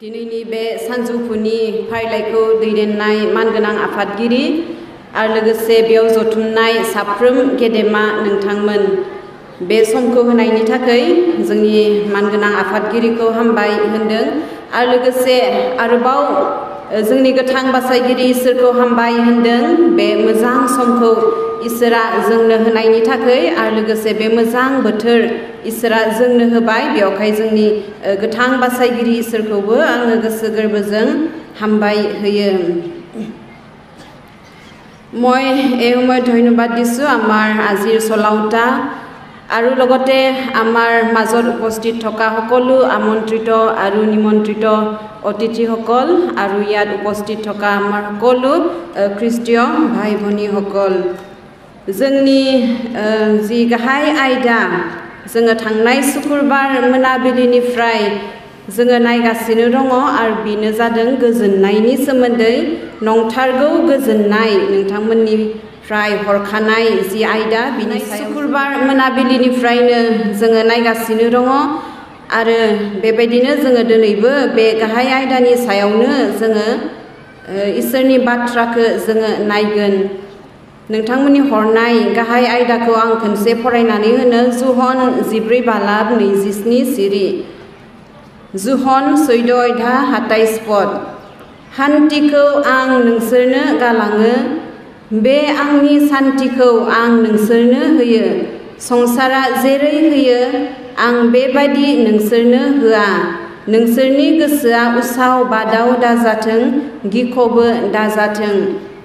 दिनैनि बे सानजौफुनि फारिलाइखौ दैदेननाय मानगोनां आफादगिरि आरो लोगोसे बेयाव जथुमनाय साफ्रोम गेदेमा नोंथांमोन बे समखौ होनायनि थाखाय जोंनि मानगोनां आफादगिरिखौ हामबाय होनदों आरो लोगोसे आरोबाव जोंनि गोथां बासायगिरि इसोरखौ हामबाय होनदों बे मोजां समखौ इसोरा जोंनो होनायनि थाखाय आरो लोगोसे बे मोजां बोथोर इसोरा जोंनो होबाय बेवहाय जोंनि गोथां बासायगिरि इसोरखौबो आङो गोसो गोरबोजों हामबाय होयो। মই এই সময়ত ধন্যবাদ দিছোঁ আমাৰ আজিৰ চলাওঁতা আৰু লগতে আমাৰ মাজত উপস্থিত থকা সকলো আমন্ত্ৰিত আৰু নিমন্ত্ৰিত অতিথিসকল আৰু ইয়াত উপস্থিত থকা আমাৰ সকলো খ্ৰীষ্টীয় ভাই ভনীসকল जोंनि जि गाहाय आयदा जोङो थांनाय शुक्रबार मोनाबिलिनिफ्राय जोङो नायगासिनो दङ आरो बेनो जादों गोजोननायनि सोमोन्दै नंथारगौ गोजोननाय नोंथांमोननिफ्राय हरखानाय जि आयदा बिनि शुक्रबार मोनाबिलिनिफ्रायनो जोङो नायगासिनो दङ आरो बेबायदिनो जोङो दिनैबो बे गाहाय आयदानि सायावनो जोङो इसोरनि बाथ्राखौ जोङो नायगोन। नोंथांमोननि हरनाय गाहाय आयदाखौ आं खनसे फरायनानै होनो जुहन 14:27 सिरि जुहन 14:27 पद हान्थिखौ आं नोंसोरनो गालाङो बे आंनि सान्थिखौ आं नोंसोरनो होयो संसारा जेरै होयो आं बेबायदि नोंसोरनो होआ नोंसोरनि गोसोआ उसाव बादाव दाजाथों गिखबो दाजाथों।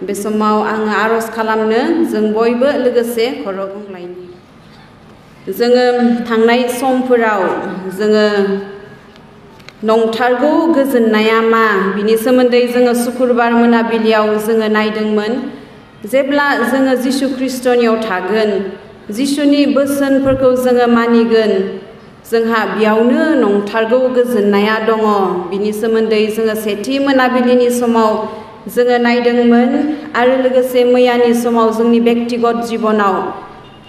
बे समाव आङो आरज खालामनो जों बयबो लोगोसे खर' गंग्लायनि जोङो थांनाय समफोराव जोङो नंथारगौ गोजोननाया मा बिनि सोमोन्दै जोङो शुक्रबार मोनाबिलियाव जोङो नायदोंमोन जेब्ला जोङो जिशु ख्रिस्टनियाव थागोन जिशुनि बोसोनफोरखौ जोङो मानिगोन जोंहा बेयावनो नंथारगौ गोजोननाया दङ बिनि सोमोन्दै जोङो सेथि मोनाबिलिनि समाव जोङो नायदोंमोन आरो लोगोसे मैयानि समाव जोंनि बेक्तिगत जिबनाव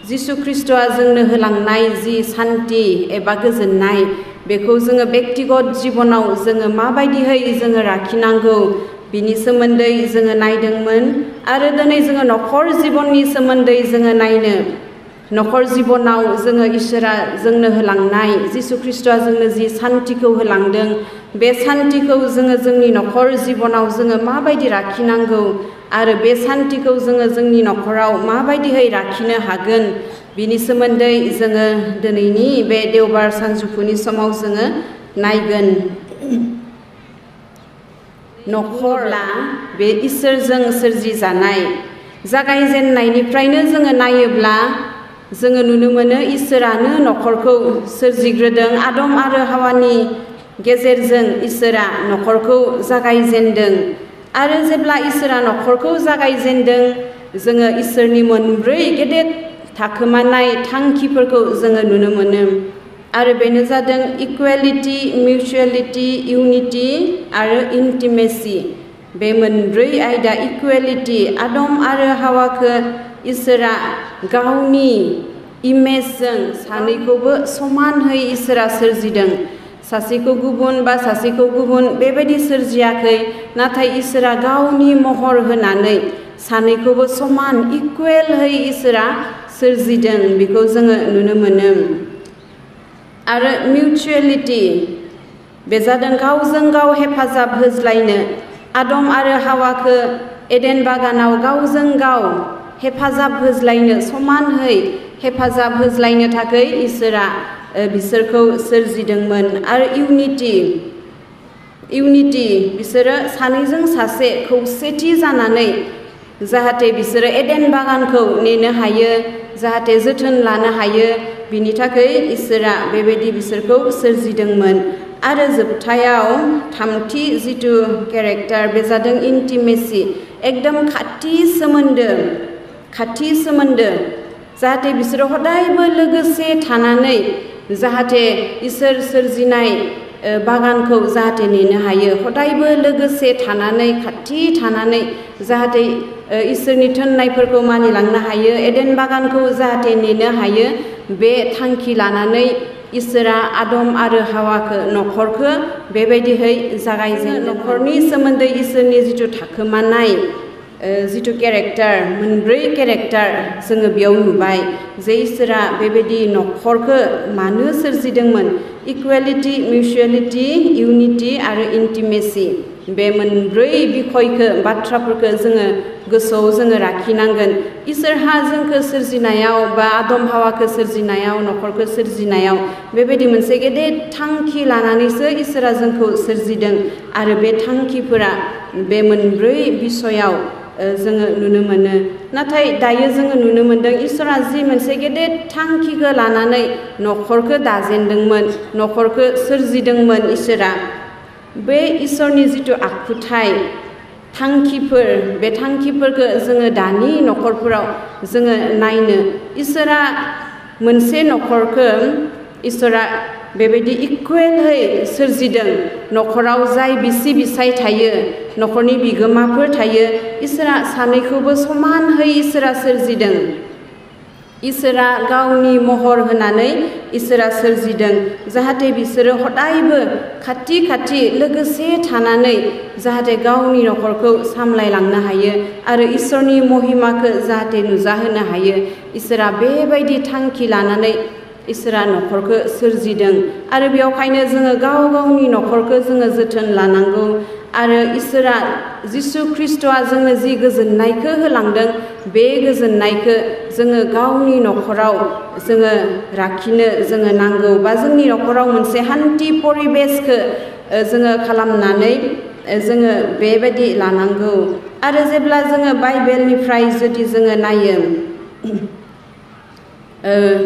जिशु ख्रिस्टआ जोंनो होलांनाय जि सान्ति एबा गोजोननाय बेखौ जोङो बेक्तिगत जिबनाव जोङो माबायदियै जोङो लाखिनांगौ बिनि सोमोन्दै जोङो नायदोंमोन आरो दिनै जोङो नखर जिबननि सोमोन्दै जोङो नायनो नखर जिबनाव जोङो इसोरा जोंनो होलांनाय जिशु ख्रिस्टआ जोंनो जि सान्तिखौ होलांदों बे सान्तिखौ जोङो जोंनि नखर जिबनाव जोङो माबायदि लाखिनांगौ आरो बे सान्तिखौ जोङो जोंनि नखराव माबायदियै लाखिनो हागोन बिनि सोमोन्दै जोङो दिनैनि बे देवबार सानजौफुनि समाव जोङो नायगोन। नखरला बे इसोरजों सोरजिजानाय जागायजेननायनिफ्रायनो जोङो नायोब्ला जोङो नुनो मोनो इसोरानो नखरखौ सोरजिग्रोदों आदम आरो हावानि गेजेरजों इसोरा नखरखौ जागायजेनदों आरो जेब्ला इसोरा नखरखौ जागायजेनदों जोङो इसोरनि मोनब्रै गेदेर थाखोमानाय थांखिफोरखौ जोङो नुनो मोनो आरो बेनो जादों इकुवेलिटि मिउचुवेलिटि इउनिटि आरो इन्टिमेसि बे मोनब्रै आयदा इकुवेलिटि आदम आरो हावाखौ इसोरा गावनि इमेजजों सानैखौबो समानहै इसोरा सोरजिदों सासेखौ गुबुन बा सासेखौ गुबुन बेबायदि सोरजियाखै नाथाय इसोरा गावनि महर होनानै सानैखौबो समान इकुवेलहै इसोरा सोरजिदों बेखौ जोङो नुनो मोनो आरो मिउचुवेलिटि बे जादों गावजों गाव हेफाजाब होज्लायनो आदम आरो हावाखौ एडेन बागानाव गावजों गाव हेफाजाब होज्लायनो समानहै हेफाजाब होज्लायनो थाखाय इसोरा बिसोरखौ सोरजिदोंमोन आरो इउनिटि बिसोरो सानैजों सासे खौसेथि जानानै जाहाथे बिसोरो एडेन बागानखौ नेनो हायो जाहाथे जोथोन लानो हायो बिनि थाखाय इसोरा बेबायदि बिसोरखौ सोरजिदोंमोन आरो जोबथायाव थामथि जिथु केरेक्टार बे जादों इन्टिमेसि एकदम खाथि सोमोन्दो जाहाथे बिसोरो हदायबो लोगोसे थानानै जाहाथे इसोर सोरजिनाय बागानखौ जाहाथे नेनो हायो हदायबो लोगोसे थानानै खाथि थानानै जाहाथे इसोरनि थिननायफोरखौ मानिलांनो हायो एडेन बागानखौ जाहाथे नेनो हायो बे थांखि लानानै इसोरा आदम आरो हावाखौ न'खरखौ बेबायदिहै जागायजेनो न'खरनि सोमोन्दै इसोरनि जिथु थाखोमानाय जिथु केरेक्टार मोनब्रै केरेक्टार जोङो बेयाव नुबाय जे इसोरा बेबायदि न'खरखौ मानो सोरजिदोंमोन इकुवेलिटी मिउचुवेलिटी इउनिटी आरो इन्टिमेसि बे मोनब्रै बिखयखौ बाथ्राफोरखौ जोङो गोसोआव जोङो लाखिनांगोन इसोरहा जोंखौ सोरजिनायाव बा आदम हावाखौ सोरजिनायाव न'खरखौ सोरजिनायाव बेबायदि मोनसे गेदेर थांखि लानानैसो इसोरा जोंखौ सोरजिदों आरो बे थांखिफोरा बे मोनब्रै बिसयाव जोङो नुनो मोनो नाथाय दायो जोङो नुनो मोनदों इसोरा जि मोनसे गेदेर थांखिखौ लानानै न'खरखौ दाजेनदोंमोन न'खरखौ सोरजिदोंमोन इसोरा बे इसोरनि जिथु आखुथाय थांखिफोर बे थांखिफोरखौ जोङो दानि न'खरफोराव जोङो नायनो इसोरा मोनसे न'खरखौ इसोरा बेबायदि इकुवेलहै सोरजिदों न'खराव जाय बिसि बिसाय थायो न'खरनि बिगोमाफोर थायो इसोरा सानैखौबो समानहै इसोरा सोरजिदों इसोरा गावनि महर होनानै इसोरा सोरजिदों जाहाथे बिसोरो हदायबो खाथि खाथि लोगोसे थानानै जाहाथे गावनि न'खरखौ सामलायलांनो हायो आरो इसोरनि महिमाखौ जाहाथे नुजाहोनो हायो इसोरा बेबायदि थांखि लानानै इसोरा न'खरखौ सोरजिदों आरो बेयावखायनो जोङो गाव गावनि न'खरखौ जोङो जोथोन लानांगौ आरो इसोरा जिसु ख्रिस्ट'आ जोंनो जि गोजोननायखौ होलांदों बे गोजोननायखौ जोङो गावनि न'खराव जोङो लाखिनो जोङो नांगौ बा जोंनि न'खराव मोनसे हान्थि परिबेसखौ जोङो खालामनानै जोङो बेबायदि लानांगौ आरो जेब्ला जोङो बाइबेलनिफ्राय जुदि जोङो नायो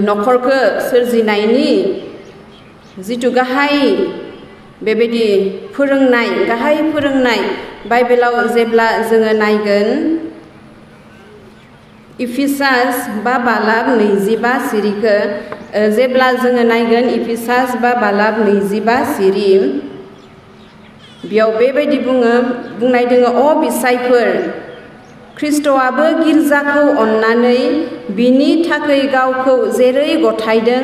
न'खरखौ सोरजिनायनि जिथु गाहाय बेबायदि फोरोंनाय गाहाय फोरोंनाय बाइबेलाव जेब्ला जोङो नायगोन इफिसास बा बालाब 25 सिरिखौ जेब्ला जोङो नायगोन इफिसास बा बालाब 25 सिरि बेयाव बेबायदि बुंनाय दङ अ बिसायफोर ख्रिस्ट'आबो गिर्जाखौ अननानै बिनि थाखाय गावखौ जेरै गथायदों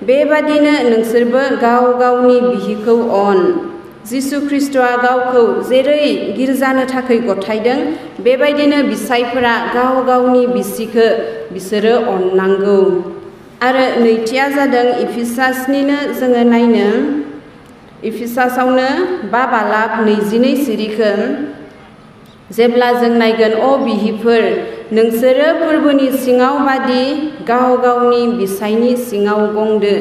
बेबादिनो नोंसोरबो गाव गावनि बिहिखौ अन जिसु ख्रिस्ट'आ गावखौ जेरै गिर्जानो थाखाय गथायदों बेबायदिनो बिसायफोरा गाव गावनि बिसिखौ बिसोरो अननांगौ आरो नैथिया जादों इफिसासनिनो जोङो नायनो इफिसासावनो बा बालाब 22 सिरिखौ जेब्ला जों नायगोन अ बिहिफोर नोंसोरो फोरबोनि सिङाव बादि गाव गावनि बिसायनि सिङाव गंदो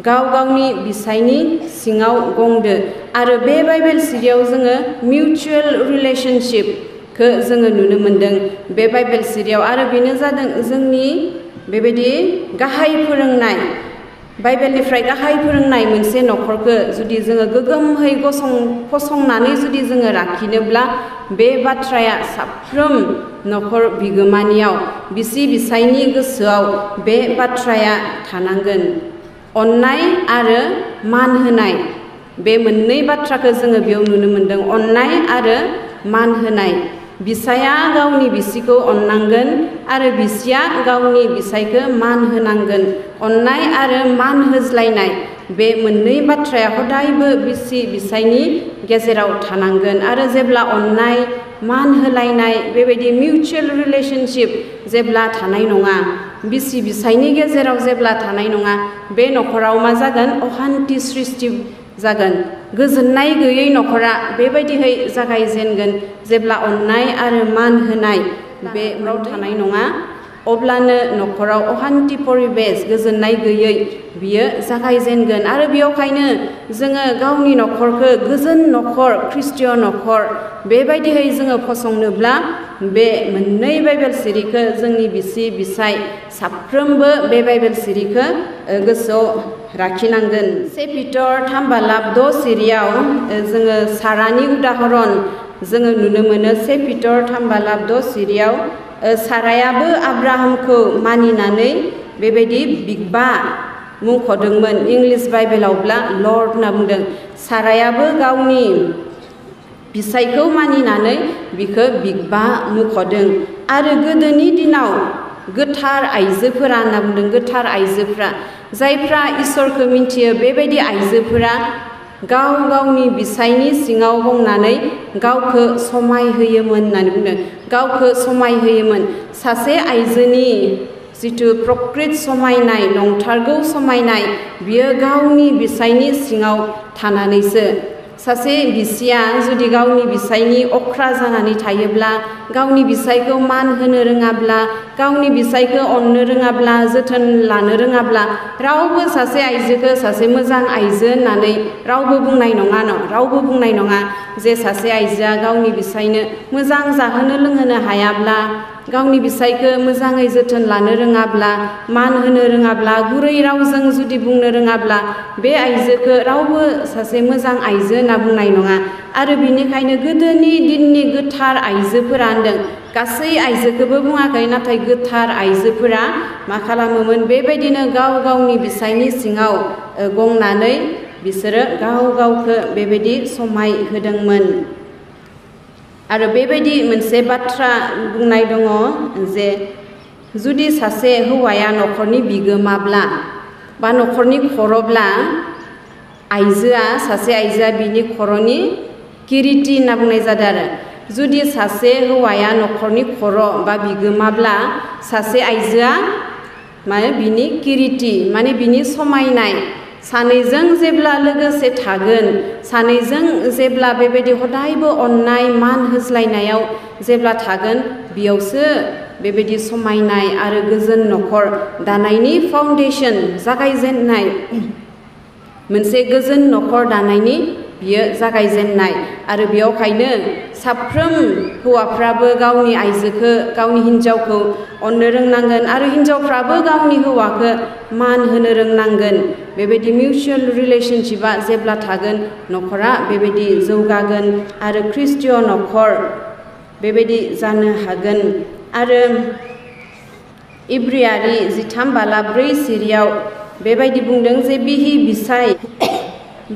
गाव गावनि बिसायनि सिङाव गंदो आरो बे बाइबेल सिरियाव जोङो मिउचुवेल रिलेशनशिपखौ जोङो नुनो मोनदों बे बाइबेल सिरियाव आरो बेनो जादों जोंनि बेबायदि गाहाय फोरोंनाय बाइबेलनिफ्राय गाहाय फोरोंनाय मोनसे न'खरखौ जुदि जोङो गोगोमहै फसंनानै जुदि जोङो लाखिनोब्ला बे बाथ्राया साफ्रोम न'खर बिगोमानियाव बिसि बिसायनि गोसोआव बे बाथ्राया थानांगोन अननाय आरो मान होनाय बे मोननै बाथ्राखौ जोङो बेयाव नुनो मोनदों अननाय आरो मान होनाय बिसाया गावनि बिसिखौ अननांगोन आरो बिसिया गावनि बिसायखौ मान होनांगोन अननाय आरो मान होज्लायनाय बे मोननै बाथ्राया हदायबो बिसि बिसायनि गेजेराव थानांगोन आरो जेब्ला अननाय मान होलायनाय बेबायदि मिउचुवेल रिलेशनशिप जेब्ला थानाय नङा बिसि बिसायनि गेजेराव जेब्ला थानाय नङा बे न'खराव मा जागोन अशान्ति सृष्टि जागोन गोजोननाय गैयै न'खरा बेबायदिहै जागायजेनगोन जेब्ला अननाय आरो मान होनाय बे न'खराव थानाय नङा अब्लानो न'खराव अशान्ति परिबेस गोजोननाय गैयै बियो जागायजेनगोन आरो बेयावखायनो जोङो गावनि न'खरखौ गोजोन न'खर ख्रिस्टिय न'खर बेबायदिहै जोङो फसंनोब्ला बे मोननै बाइबेल सिरिखौ जोंनि बिसि बिसाय साफ्रोमबो बे बाइबेल सिरिखौ गोसोआव लाखिनांगोन से पिटर 3 बालाब 6 सिरियाव जोङो सारानि उदाहरन जोङो नुनो मोनो से पिटर 3 बालाब 6 सिरियाव सारायाबो आब्राहामखौ मानिनानै बेबायदि बिगबा मुंख'दोंमोन इंलिश बाइबेलावब्ला लर्ड होनना बुंदों सारायाबो गावनि बिसायखौ मानिनानै बिखौ बिगबा मुंख'दों आरो गोदोनि दिनाव गोथार आइजोफोरा होनना बुंदों, गोथार आइजोफ्रा जायफ्रा इसोरखौ मिन्थियो बेबायदि आइजोफोरा गाव गावनि बिसायनि सिङाव गंनानै गावखौ समाय होयोमोन होननानै बुंदों, गावखौ समाय होयोमोन। सासे आइजोनि जिथु प्रकृत समायनाय, नंथारगौ समायनाय, बियो गावनि बिसायनि सिङाव थानानैसो। सासे बिसिया जुदि गावनि बिसायनि अख्रा जानानै थायोब्ला, गावनि बिसायखौ मान होनो रोङाब्ला, गावनि बिसायखौ अननो रोङाब्ला, जोथोन लानो रोङाब्ला, रावबो सासे आइजोखौ सासे मोजां आइजो होननानै रावबो बुंनाय नङा, रावबो बुंनाय नङा। जे सासे आइजोआ गावनि बिसायनो मोजां जाहोनो लोंहोनो हायाब्ला, गावनि बिसायखौ मोजाङै जोथोन लानो रोङाब्ला, मान होनो रोङाब्ला, गुरै रावजों जुदि बुंनो रोङाब्ला, बे आइजोखौ रावबो सासे मोजां आइजो होनना बुंनाय नङा। आरो बिनिखायनो गोदोनि दिननि गोथार आइजोफोरा होनदों, गासै आइजोखौबो बुङाखै, नाथाय गोथार आइजोफोरा मा खालामोमोन, बेबायदिनो गाव गावनि बिसायनि सिङाव गंनानै बिसोरो गाव गावखौ बेबायदि समाय होदोंमोन। आरो बेबायदि मोनसे बाथ्रा बुंनाय दङ जे जुदि सासे हौवाया न'खरनि बिगोमाब्ला बा न'खरनि खर'ब्ला, आइजोआ, सासे आइजोआ बिनि खर'नि किरिटि होनना बुंनाय जादों। आरो जुदि सासे हौवाया न'खरनि खर' बा बिगोमाब्ला, सासे आइजोआ माने बिनि किरिटि, माने बिनि समायनाय। सानैजों जेब्ला लोगोसे थागोन, सानैजों जेब्ला बेबायदि हदायबो अननाय मान होज्लायनायाव जेब्ला थागोन, बेयावसो बेबायदि समायनाय आरो गोजोन न'खर दानायनि फाउन्डेसन, जागायजेननाय, मोनसे गोजोन न'खर दानायनि बियो जागायजेननाय। आरो बेयावखायनो साफ्रोम हौवाफ्राबो गावनि आइजोखौ, गावनि हिन्जावखौ अननो रोंनांगोन, आरो हिन्जावफ्राबो गावनि हौवाखौ मान होनो रोंनांगोन। बेबायदि मिउचुवेल रिलेशनशिपा जेब्ला थागोन, न'खरा बेबायदि जौगागोन आरो ख्रिस्टीय न'खर बेबायदि जानो हागोन। आरो इब्रियारि 13:4 सिरियाव बेबायदि बुंदों जे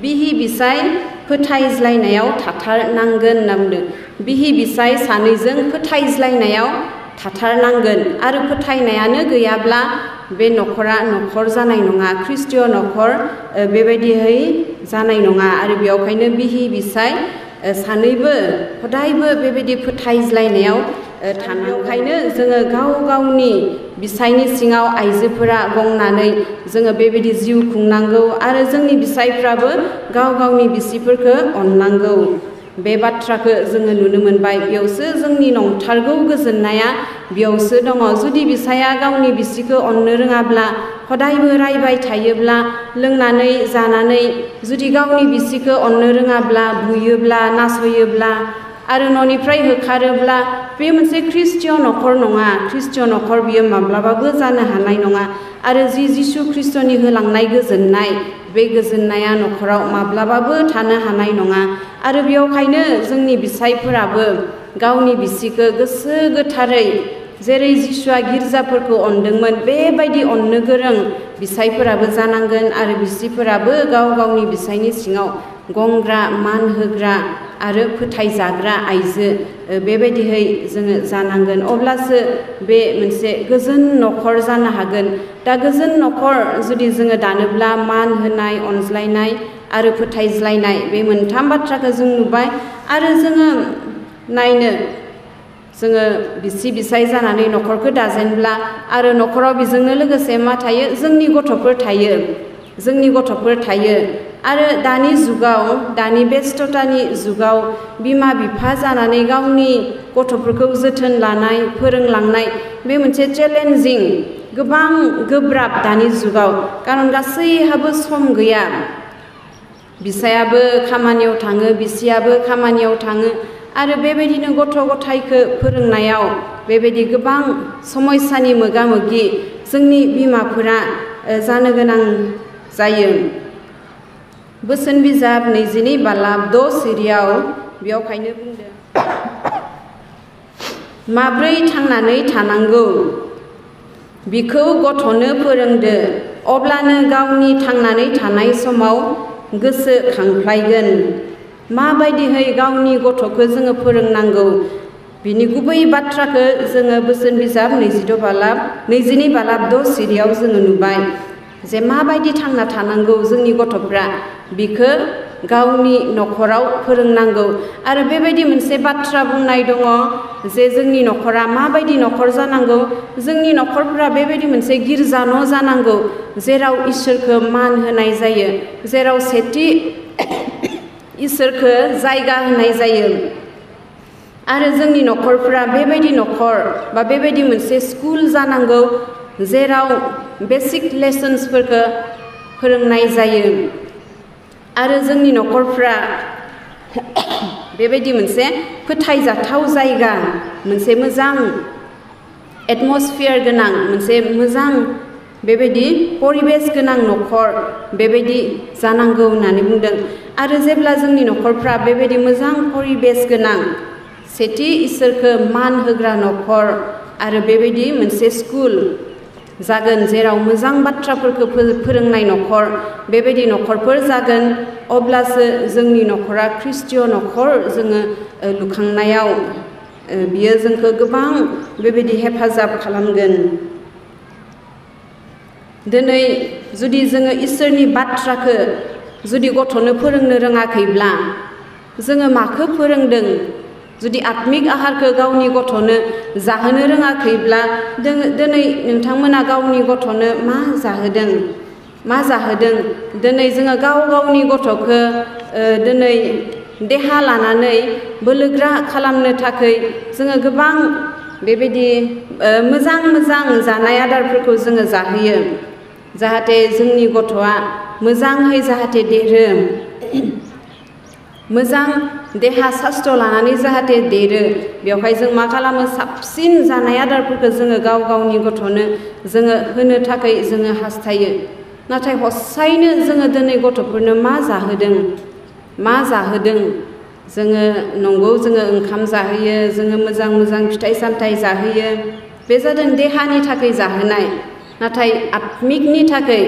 बिहि बिसाय फोथायज्लायनायाव थाथारनांगोन होनना बुंदों। बिहि बिसाय सानैजों फोथायज्लायनायाव थाथारनांगोन, आरो फोथायनायानो गैयाब्ला बे न'खरा न'खर जानाय नङा, ख्रिस्टीय न'खर बेबायदिहै जानाय नङा। आरो बेयावखायनो बिहि बिसाय सानैबो हदायबो बेबायदि फोथायज्लायनायाव थानांखायनो जोङो गाव गावनि बिसायनि सिङाव आइजोफोरा गंनानै जोङो बेबायदि जिउ खुंनांगौ, आरो जोंनि बिसायफ्राबो गाव गावनि बिसिफोरखौ अननांगौ। बे बाथ्राखौ जोङो नुनो मोनबाय। बेयावसो जोंनि नंथारगौ गोजोननाया बेयावसो दङ। जुदि बिसाया गावनि बिसिखौ अननो रोङाब्ला, हदायबो रायबाय थायोब्ला, लोंनानै जानानै जुदि गावनि बिसिखौ अननो रोङाब्ला, बुयोब्ला, नासयोब्ला, आरो न'निफ्राय होखारोब्ला, बे मोनसे ख्रिस्टीय न'खर नङा। ख्रिस्टीय न'खर बियो माब्लाबाबो जानो हानाय नङा। आरो जिसु ख्रिस्ट'नि होलांनाय गोजोननाय, बे गोजोननाया न'खराव माब्लाबाबो थानो हानाय नङा। आरो बेयावखायनो जोंनि बिसायफोराबो गावनि बिसिखौ गोसो गोथारै, जेरै जिसुआ गिर्जाफोरखौ अनदोंमोन, बेबायदि अननो गोरों बिसायफोराबो जानांगोन। आरो बिसिफोराबो गाव गावनि बिसायनि सिङाव गंग्रा, मान होग्रा आरो फोथायजाग्रा आइजो बेबायदिहै जोङो जानांगोन। अब्लासो बे मोनसे गोजोन न'खर जानो हागोन। दा गोजोन न'खर जुदि जोङो दानोब्ला, मान होनाय, अनज्लायनाय आरो फोथायज्लायनाय, बे मोनथाम बाथ्राखौ जों नुबाय। आरो जोङो नायनो, जोङो बिसि बिसाय जानानै न'खरखौ दाजेनब्ला, आरो न'खराव बेजोंनो लोगोसे मा थायो, जोंनि गथ'फोर थायो, जोंनि गथ'फोर थायो। आरो दानि जुगाव, दानि बेस्थतानि जुगाव बिमा बिफा जानानै गावनि गथ'फोरखौ जोथोन लानाय, फोरोंलांनाय, बे मोनसे चेलेन्जिं, गोबां गोब्राब दानि जुगाव। खारन गासैहाबो सम गैया। बिसायाबो खामानियाव थाङो, बिसियाबो खामानियाव थाङो, आरो बेबायदिनो गथ' गथायखौ फोरोंनायाव बेबायदि गोबां समस्यानि मोगा मोगि जोंनि बिमाफोरा जानो गोनां जायो। बोसोन बिजाब 22:6 सिरियाव बेयावखायनो बुंदों, माब्रै थांनानै थानांगौ बिखौ गथ'नो फोरोंदो, अब्लानो गावनि थांनानै थानाय समाव गोसोखांफ्लायगोन। माबायदिहै गावनि गथ'खौ जोङो फोरोंनांगौ, बिनि गुबै बाथ्राखौ जोङो बोसोन बिजाब 22 बालाब 6 सिरियाव जोङो नुबाय जे माबायदि थांना थानांगौ जोंनि गथ'फ्रा बिखौ गावनि न'खराव फोरोंनांगौ आरो बेबायदि मोनसे बाथ्रा बुंनाय दङ जे जोंनि न'खरा माबायदि न'खर जानांगौ जोंनि न'खरफोरा बेबायदि मोनसे गिर्जा न' जानांगौ जेराव इसोरखौ मान होनाय जायो जेराव सेथि इसोरखौ जायगा होनाय जायो आरो जोंनि न'खरफोरा बेबायदि न'खर बा बेबायदि मोनसे स्कुल जानांगौ जेराव बेसिक लेसन्सफोरखौ फोरोंनाय जायो आरो जोंनि न'खरफ्रा बेबायदि मोनसे फोथायजाथाव जायगा मोनसे मोजां एटमस्फियार गोनां मोनसे मोजां बेबायदि परिबेस गोनां न'खर बेबायदि जानांगौ होननानै बुंदों आरो जेब्ला जोंनि न'खरफ्रा बेबायदि मोजां परिबेस गोनां सेथि इसोरखौ मान होग्रा न'खर आरो बेबायदि मोनसे स्कुल जागोन जेराव मोजां बाथ्राफोरखौ फोरोंनाय न'खर बेबायदि न'खरफोर जागोन अब्लासो जोंनि न'खरा ख्रिस्टीय न'खर जोङो लुखांनायाव बियो जोंखौ गोबां बेबायदि हेफाजाब खालामगोन दिनै जुदि जोङो इसोरनि बाथ्राखौ जुदि गथ'नो फोरोंनो रोङाखैब्ला जोङो माखौ फोरोंदों जुदि आत्मिक आहारखौ गावनि गथ'नो जाहोनो रोङाखैब्ला दिनै नोंथांमोना गावनि गथ'नो मा जाहोदों दिनै जोङो गावनि गथ'खौ दिनै देहा लानानै बोलोग्रा खालामनो थाखाय जोङो गोबां बेबायदि मोजां जानाय आदारफोरखौ जोङो जाहोयो जाहाथे जोंनि गथ'आ मोजाङै जाहाथे देरो मोजां देहा सास्थ्र लानानै जाहाथे देरो बेवहाय जों मा खालामो साबसिन जानाय आदारफोरखौ जोङो गावनि गथ'नो जोङो होनो थाखाय जोङो हास्थायो नाथाय हसायैनो जोङो दिनै गथ'फोरनो मा जाहोदों जोङो नंगौ जोङो ओंखाम जाहोयो जोङो मोजां फिथाइ सामथाइ जाहोयो बे जादों देहानि थाखाय जाहोनाय नाथाय आत्मिकनि थाखाय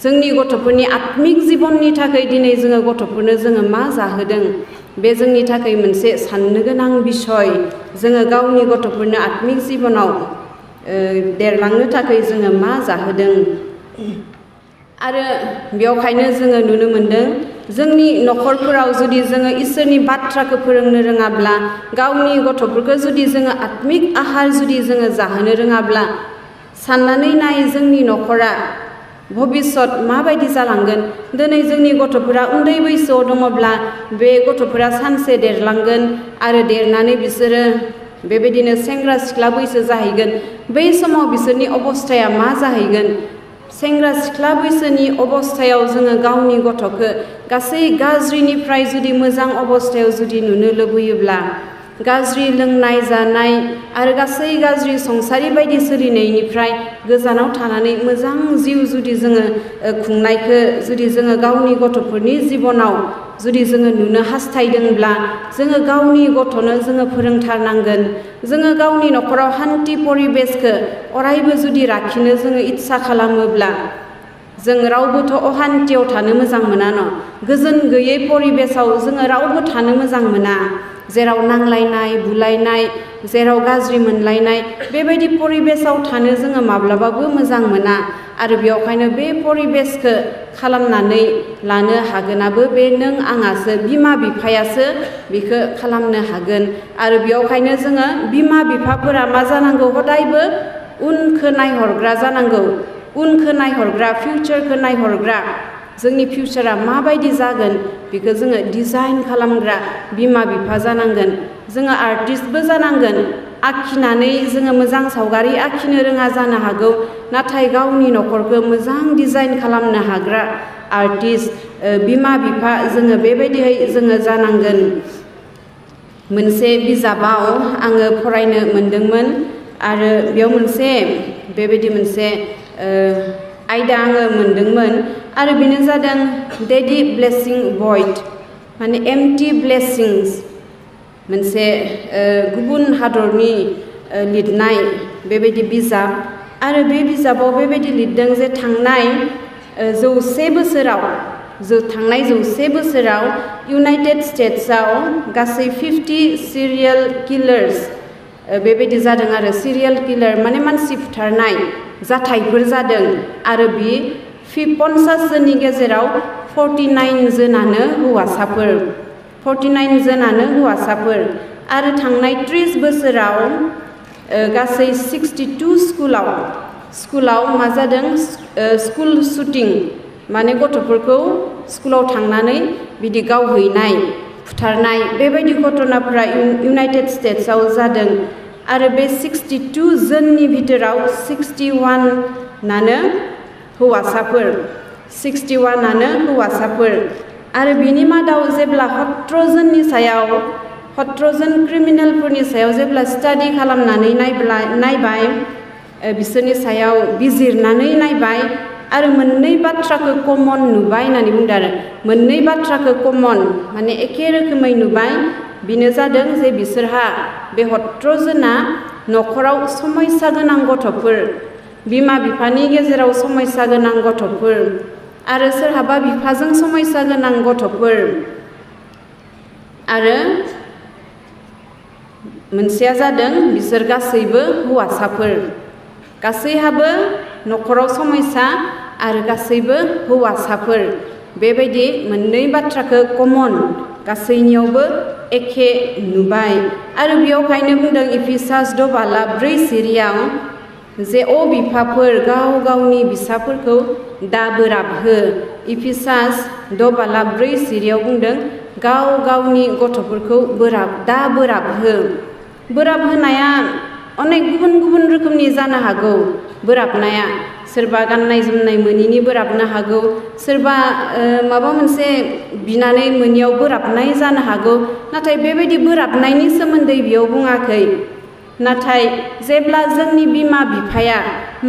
जोंनि गथ'फोरनि आत्मिक जिबननि थाखाय दिनै जोङो गथ'फोरनो जोङो मा जाहोदों बे जोंनि थाखाय मोनसे साननो गोनां बिसय जोङो गावनि गथ'फोरनो आत्मिक जिबनाव देरलांनो थाखाय जोङो मा जाहोदों आरो बेवहायनो जोङो नुनो मोनदों जोंनि न'खरफोराव जुदि जोङो इसोरनि बाथ्राखौ फोरोंनो रोङाब्ला गावनि गथ'फोरखौ जुदि जोङो आत्मिक आहार जुदि जोङो जाहोनो रोङाब्ला साननानै नाय जोंनि न'खरा भबिष्यत माबायदि जालांगोन दिनै जोंनि गथ'फोरा उन्दै बैसोआव दङब्ला बे गथ'फोरा सानसे देरलांगोन आरो देरनानै बिसोरो बेबायदिनो सेंग्रा सिख्ला बैसो जाहैगोन बै समाव बिसोरनि अबस्थाया मा जाहैगोन सेंग्रा सिख्ला बैसोनि अबस्थायाव जोङो गावनि गथ'खौ गासै गाज्रिनिफ्राय जुदि मोजां अबस्थायाव जुदि नुनो लुबैयोब्ला गाज्रि लोंनाय जानाय आरो गासै गाज्रि संसारि बायदि सोलिनायनिफ्राय गोजानाव थानानै मोजां जिउ जुदि जोङो खुंनायखौ जुदि जोङो गावनि गथ'फोरनि जिबनाव जुदि जोङो नुनो हास्थायदोंब्ला जोङो गावनि गथ'नो जोङो फोरोंथारनांगोन जोङो गावनि न'खराव हान्थि परिबेसखौ अरायबो जुदि लाखिनो जोङो इत्सा खालामोब्ला जों रावबोथ' अहान्थियाव थानो मोजां मोना न' गोजोन गैयै परिबेसाव जोङो रावबो थानो मोजां मोना जेराव नांलायनाय बुलायनाय जेराव गाज्रि मोनलायनाय बेबायदि परिबेसाव थानो जोङो माब्लाबाबो मोजां मोना आरो बेवहायनो बे परिबेसखौ खालामनानै लानो हागोनाबो बे नों आंहासो बिमा बिफायासो बेखौ खालामनो हागोन आरो बेवहायनो जोङो बिमा बिफाफोरा मा जानांगौ हदायबो उनखौ नायहरग्रा जानांगौ उनखौ नायहरग्रा फिउचारखौ नायहरग्रा जोंनि फिउचारा माबायदि जागोन बेखौ जोङो डिजाइन खालामग्रा बिमा बिफा जानांगोन जोङो आर्टिस्टबो जानांगोन आखिनानै जोङो मोजां सावगारि आखिनो रोङा जानो हागौ नाथाय गावनि न'खरखौ मोजां डिजाइन खालामनो हाग्रा आर्टिस्ट बिमा बिफा जोङो बेबायदियै जोङो जानांगोन मोनसे बिजाबाव आङो फरायनो मोनदोंमोन आरो बेयाव मोनसे बेबायदि मोनसे आयदा आङो मोनदोंमोन आरो बेनो जादों डेडि ब्लेसिं भइड माने एम्प्टी ब्लेसिंस मोनसे गुबुन हादरनि लिरनाय बेबायदि बिजाब आरो बे बिजाबाव बेबायदि लिरदों जे थांनाय 100 बोसोराव इउनाइटेड स्टेट्सआव गासै 50 सिरियाल किलार्स बेबायदि जादों आरो सिरियाल किलार माने मानसि बुथारनाय जाथायफोर जादों आरो बि 50 जननि गेजेराव 49 जोनानो हौवासाफोर 49 जोनानो हौवासाफोर आरो थांनाय 30 बोसोराव गासै 62 स्कुलाव मा जादों स्कुल शुटिं माने गथ'फोरखौ स्कुलाव थांनानै बिदि गावहैनाय बुथारनाय बेबायदि घटनाफोरा इउनाइटेड स्टेट्सआव जादों आरो बे 62 जननि भितराव 61 नानो हौवासाफोर 61 नानो हौवासाफोर आरो बिनि मादाव जेब्ला 17 जननि सायाव 17 जन क्रिमिनेलफोरनि सायाव जेब्ला स्टाडि खालामनानै नायबाय बिसोरनि सायाव बिजिरनानै नायबाय आरो मोननै बाथ्राखौ कमन नुबाय होननानै बुंदों आरो मोननै बाथ्राखौ कमन माने एखे रोखोमै नुबाय बेनो जादों जे बिसोरहा बे 17 जना न'खराव समस्या गोनां गथ'फोर बिमा बिफानि गेजेराव समस्या गोनां गथ'फोर आरो सोरहाबा बिफाजों समस्या गोनां गथ'फोर आरो मोनसेया जादों बिसोर गासैबो हौवासाफोर गासैहाबो न'खराव समस्या आरो गासैबो हौवासाफोर बेबायदि मोननै बाथ्राखौ कमन गासैनियावबो एखे नुबाय आरो बेयावखायनो बुंदों इफिसास 4 सिरियाव जे बिफाफोर गाव गावनि फिसाफोरखौ दा बोराब हो इफिसास 4 सिरियाव बुंदों गाव गावनि गथ'फोरखौ दा बोराब हो बोराब होनाया अनेक गुबुन गुबुन रोखोमनि जानो हागौ बोराबनाया सोरबा गाननाय जोमनाय मोनिनि बोराबनो हागौ सोरबा माबा मोनसे बिनानै मोनियाव बोराबनाय जानो हागौ नाथाय बेबायदि बोराबनायनि सोमोन्दै बेयाव बुङाखै नाथाय जेब्ला जोंनि बिमा बिफाया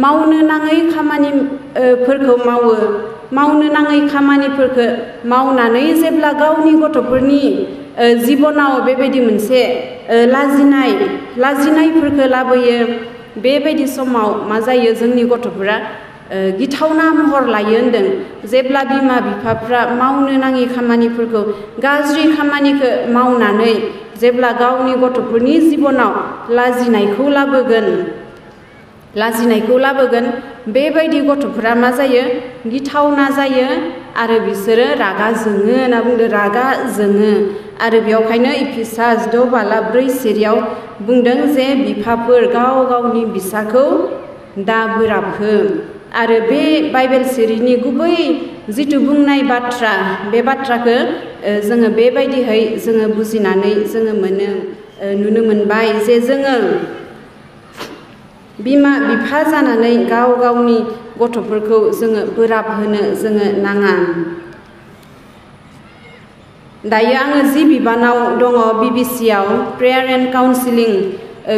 मावनो नाङै खामानिफोरखौ मावनो नाङै खामानिफोरखौ मावनानै जेब्ला गावनि गथ'फोरनि जिबनाव बेबायदि मोनसे लाजिनायफोरखौ लाबोयो बेबायदि समाव मा जायो जोंनि गथ'फोरा गिथावना महर लायो होनदों जेब्ला बिमा बिफाफ्रा मावनो नाङि खामानिफोरखौ गाज्रि खामानिखौ मावनानै जेब्ला गावनि गथ'फोरनि जिबनाव लाजिनायखौ लाबोगोन बेबायदि गथ'फोरा मा जायो गिथावना जायो आरो बिसोरो रागा जोङो होनना बुंदों रागा जोङो आरो बेयावखायनो इफिसास 4 सिरियाव बुंदों जे बिफाफोर गाव गावनि फिसाखौ दा बोराब हो आरो बे बाइबेल सिरिनि गुबै जिथु बुंनाय बाथ्रा बे बाथ्राखौ जोङो बेबायदिहै जोङो बुजिनानै जोङो नुनो मोनबाय जे जोङो बिमा बिफा जानानै गाव गावनि गथ'फोरखौ जोङो बोराब होनो जोङो नाङा दायो आङो जि बिबानाव दङ BBCआव प्रेयार एन्ड काउन्सिलिं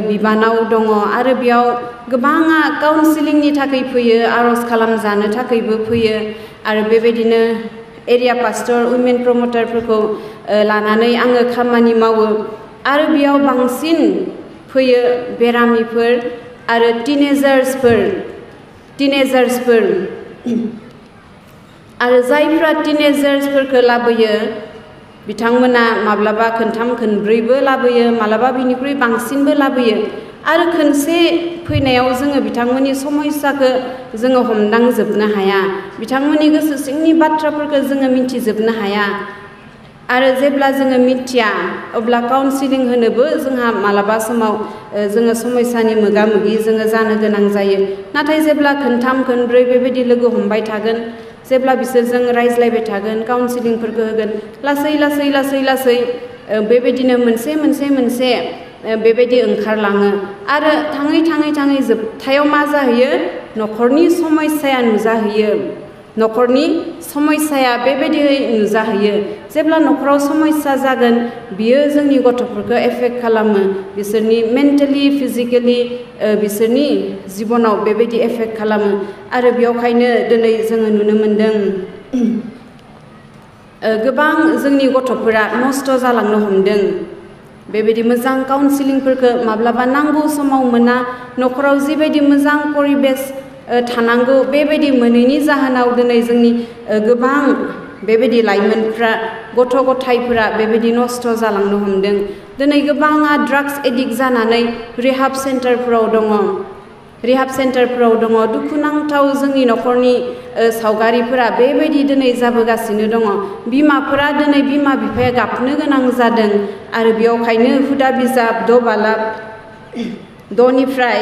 बिबानाव दङ आरो बेयाव गोबाङा काउन्सिलिंनि थाखाय फैयो आर'ज खालामजानो थाखायबो फैयो आरो बेबायदिनो एरिया पास्टर उइमेन प्रमटारफोरखौ लानानै आङो खामानि मावो आरो बेयाव बांसिन फैयो बेरामिफोर आरो टिनेजार्सफोर आरो जायफ्रा टिनेजार्सफोरखौ लाबोयो बिथांमोना माब्लाबा खनथाम खनब्रैबो लाबोयो माब्लाबा बिनिख्रुइ बांसिनबो लाबोयो आरो खनसे फैनायाव जोङो बिथांमोननि समस्याखौ जोङो हमदांजोबनो हाया बिथांमोननि गोसो सिंनि बाथ्राफोरखौ जोङो मिथिजोबनो हाया आरो जेब्ला जोङो मिथिया अब्ला काउन्सिलिं होनोबो जोंहा मालाबा समाव जोङो समस्यानि मोगा मोगि जोङो जानो गोनां जायो नाथाय जेब्ला खनथाम खनब्रै बेबायदि लोगो हमबाय थागोन जेब्ला बिसोरजों रायज्लायबाय थागोन काउन्सिलिंफोरखौ होगोन लासै बेबायदिनो मोनसे बेबायदि ओंखारलाङो आरो थाङै जोबथायाव मा जाहैयो न'खरनि समस्याया नुजाहैयो न'खरनि समस्याया बेबायदियै नुजाहैयो जेब्ला न'खराव समस्या जागोन बियो जोंनि गथ'फोरखौ एफेक्ट खालामो बिसोरनि मेन्टेलि फिजिकेलि बिसोरनि जिबनाव बेबायदि एफेक्ट खालामो आरो बेयावखायनो दिनै जोङो नुनो मोनदों गोबां जोंनि गथ'फोरा नस्थ' जालांनो हमदों बेबायदि मोजां काउन्सिलिंफोरखौ माब्लाबा नांगौ समाव मोना न'खराव जिबायदि मोजां परिबेस थानांगौ बेबायदि मोनैनि जाहोनाव दिनै जोंनि गोबां बेबायदि लाइमोनफ्रा गथ' गथायफोरा बेबायदि नस्थ' जालांनो हमदों दिनै गोबाङा ड्राग्स एडिक्ट जानानै रिहाब सेन्टारफोराव दङ दुखुनांथाव जोंनि न'खरनि सावगारिफोरा बेबायदि दिनै जाबोगासिनो दङ बिमाफोरा दिनै बिमा बिफाया गाबनो गोनां जादों आरो बेयावखायनो हुदा बिजाब 6 बालाब 6निफ्राय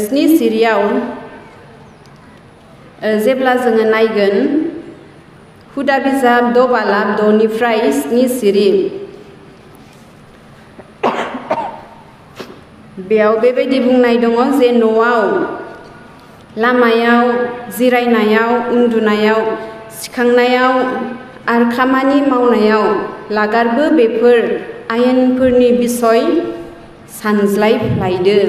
7 सिरियाव जेब्ला जोङो नायगोन हुदा बिजाब 6 बालाब 6निफ्राय 7 सिरि बेयाव बेबायदि बुंनाय दङ जे न'आव लामायाव जिरायनायाव उन्दुनायाव सिखांनायाव आरो खामानि मावनायाव लागारबो बेफोर आयेनफोरनि बिसय सानज्लायफ्लायदो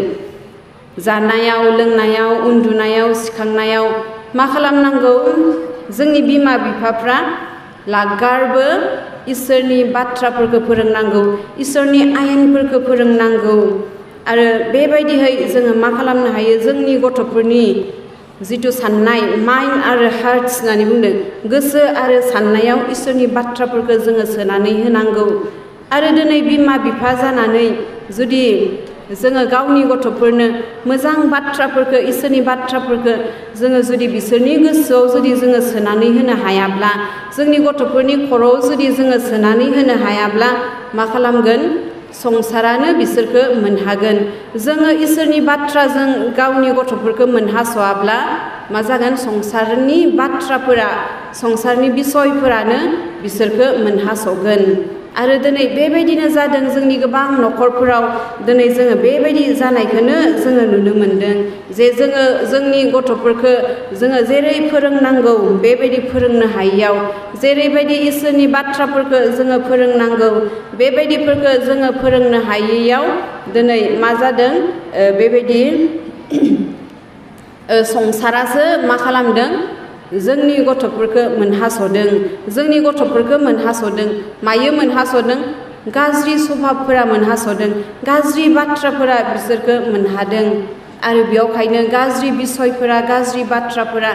जानायाव लोंनायाव उन्दुनायाव सिखांनायाव मा खालामनांगौ जोंनि बिमा बिफाफ्रा लागारबो इसोरनि बाथ्राफोरखौ फोरोंनांगौ इसोरनि आयेनफोरखौ फोरोंनांगौ आरो बेबायदियै जोङो मा खालामनो हायो जोंनि गथ'फोरनि जिथु साननाय माइन्ड आरो हार्टस होननानै बुंदों गोसो आरो साननायाव इसोरनि बाथ्राफोरखौ जोङो सोनानै होनांगौ आरो दिनै बिमा बिफा जानानै जुदि जोङो गावनि गथ'फोरनो मोजां बाथ्राफोरखौ इसोरनि बाथ्राफोरखौ जोङो जुदि बिसोरनि गोसोआव जुदि जोङो सोनानै होनो हायाब्ला जोंनि गथ'फोरनि खर'आव जुदि जोङो सोनानै होनो हायाब्ला मा खालामगोन संसारानो बिसोरखौ मोनहागोन जोङो इसोरनि बाथ्राजों गावनि गथ'फोरखौ मोनहास'आब्ला मा जागोन संसारनि बाथ्राफोरा संसारनि बिसयफोरानो बिसोरखौ मोनहास'गोन आरो दिनै बेबायदिनो जादों जोंनि गोबां न'खरफोराव दिनै जोङो बेबायदि जानायखौनो जोङो नुनो मोनदों जे जोङो जोंनि गथ'फोरखौ जोङो जेरै फोरोंनांगौ बेबायदि फोरोंनो हायियाव जेरैबायदि इसोरनि बाथ्राफोरखौ जोङो फोरोंनांगौ बेबायदिफोरखौ जोङो फोरोंनो हायियाव दिनै मा जादों बेबायदि संसारासो मा खालामदों जोंनि गथ'फोरखौ मोनहास'दों मायो मोनहास'दों गाज्रि सभाबफोरा मोनहास'दों गाज्रि बाथ्राफोरा बिसोरखौ मोनहादों आरो बेयावखायनो गाज्रि बिसयफोरा गाज्रि बाथ्राफोरा